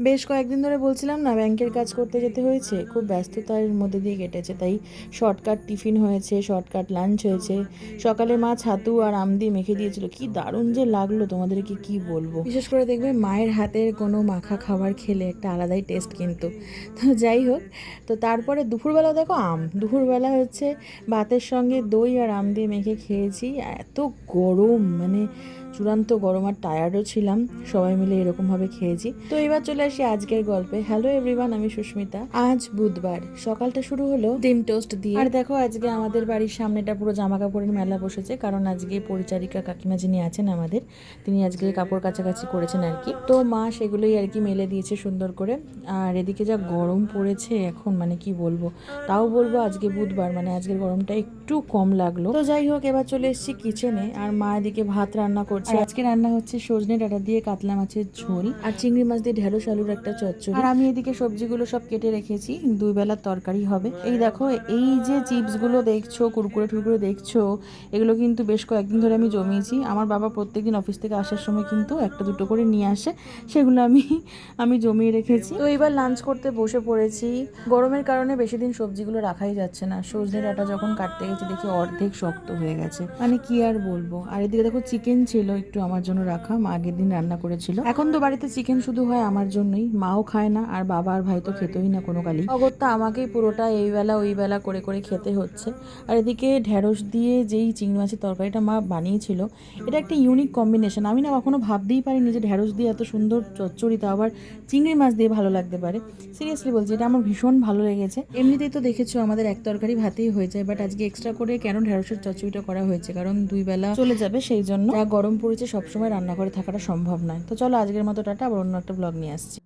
বেশ কয়েকদিন ধরে বলছিলাম না, ব্যাংকের কাজ করতে যেতে হয়েছে, খুব ব্যস্ততার মধ্যে দিয়ে কেটেছে। তাই শর্টকাট টিফিন হয়েছে, শর্টকাট লাঞ্চ হয়েছে। সকালে মা ছাতু আর আম দিয়ে মেখে দিয়েছিল, কি দারুণ যে লাগলো তোমাদেরকে কি বলবো। বিশেষ করে দেখবে মায়ের হাতের কোনো মাখা খাবার খেলে একটা আলাদাই টেস্ট কিন্তু। তো যাই হোক, তো তারপরে দুপুরবেলা দেখো দুপুরবেলা হচ্ছে ভাতের সঙ্গে দই আর আম দিয়ে মেখে খেয়েছি। এত গরম, মানে চূড়ান্ত গরম, আর টায়ার্ডও ছিলাম, সবাই মিলে এরকমভাবে খেয়েছি। তো এবার চলে আসি আজকের গল্পে। হ্যালো এভরিওয়ান, আমি সুস্মিতা। আজ বুধবার, সকালটা শুরু হলো ডিম টোস্ট দিয়ে। আর দেখো আজকে আমাদের বাড়ির সামনেটা পুরো জামা কাপড়ের মেলা বসেছে, কারণ আজকে পরিচারিকা কাকিমা যিনি আছেন আমাদের, তিনি আজকে কাপড় কাছাকাছি করেছেন আর কি। তো মা সেগুলোই আর কি মেলে দিয়েছে সুন্দর করে। আর এদিকে যা গরম পড়েছে এখন, মানে কি বলবো। তাও বলবো আজকে বুধবার, মানে আজকের গরমটা একটু কম লাগলো। তো যাই হোক, এবার চলে এসেছি কিচেনে, আর মা এদিকে ভাত রান্না করছে। আজকে রান্না হচ্ছে সজনে ডাঁটা দিয়ে কাতলা মাছের ঝোল, আর চিংড়ি মাছ দিয়ে ঢেঁড়স আলুর একটা চচ্চড়ি। আর আমি এদিকে সবজিগুলো সব কেটে রেখেছি, দুই বেলার তরকারি হবে। এই দেখো, এই যে চিপস গুলো দেখছো, কুরকুরে টুরকুরে দেখছো, এগুলো কিন্তু বেশ কয়েকদিন ধরে আমি জমিয়েছি। আমার বাবা প্রত্যেকদিন অফিস থেকে আসার সময় কিন্তু একটা দুটো করে নিয়ে আসে, সেগুলো আমি জমিয়ে রেখেছি। তো এবার লাঞ্চ করতে বসে পড়েছি। গরমের কারণে বেশি দিন সবজিগুলো রাখাই যাচ্ছে না। সজনে ডাঁটা যখন কাটতে গেছি দেখি অর্ধেক শক্ত হয়ে গেছে, মানে কি আর বলবো। আর এদিকে দেখো চিকেন ছিল একটু আমার জন্য রাখা, মা আগের দিন রান্না করেছিল। এখন তো বাড়িতে চিকেন শুধু হয় আমার জন্যই, মাও খায় না, আর বাবা আর ভাই তো খেতেই না কোনো কালই। অগত্যা আমাকেই পুরোটা এই বেলা ওই বেলা করে করে খেতে হচ্ছে। আর এদিকে ঢেঁড়স দিয়ে যেই চিংড়ি মাছের তরকারিটা মা বানিয়েছিল, এটা একটা ইউনিক কম্বিনেশন। আমি না কখনো ভাবতেই পারিনি যে ঢেঁড়স দিয়ে এত সুন্দর চচ্চড়ি, তা আবার চিংড়ি মাছ দিয়ে ভালো লাগতে পারে। সিরিয়াসলি বলছি, এটা আমার ভীষণ ভালো লেগেছে। এমনিতেই তো দেখেছো আমাদের এক তরকারি ভাতেই হয়ে যায়, বাট আজকে এক্সট্রা করে কেন ঢেঁড়সের চচ্চড়িটা করা হয়েছে, কারণ দুই বেলা চলে যাবে, সেই জন্য। যা গরম পড়েছে সবসময় রান্না করে থাকাটা সম্ভব নয়। তো চলো আজকের মতো টাটা, আবার অন্য একটা ব্লগ নিয়ে আসছি।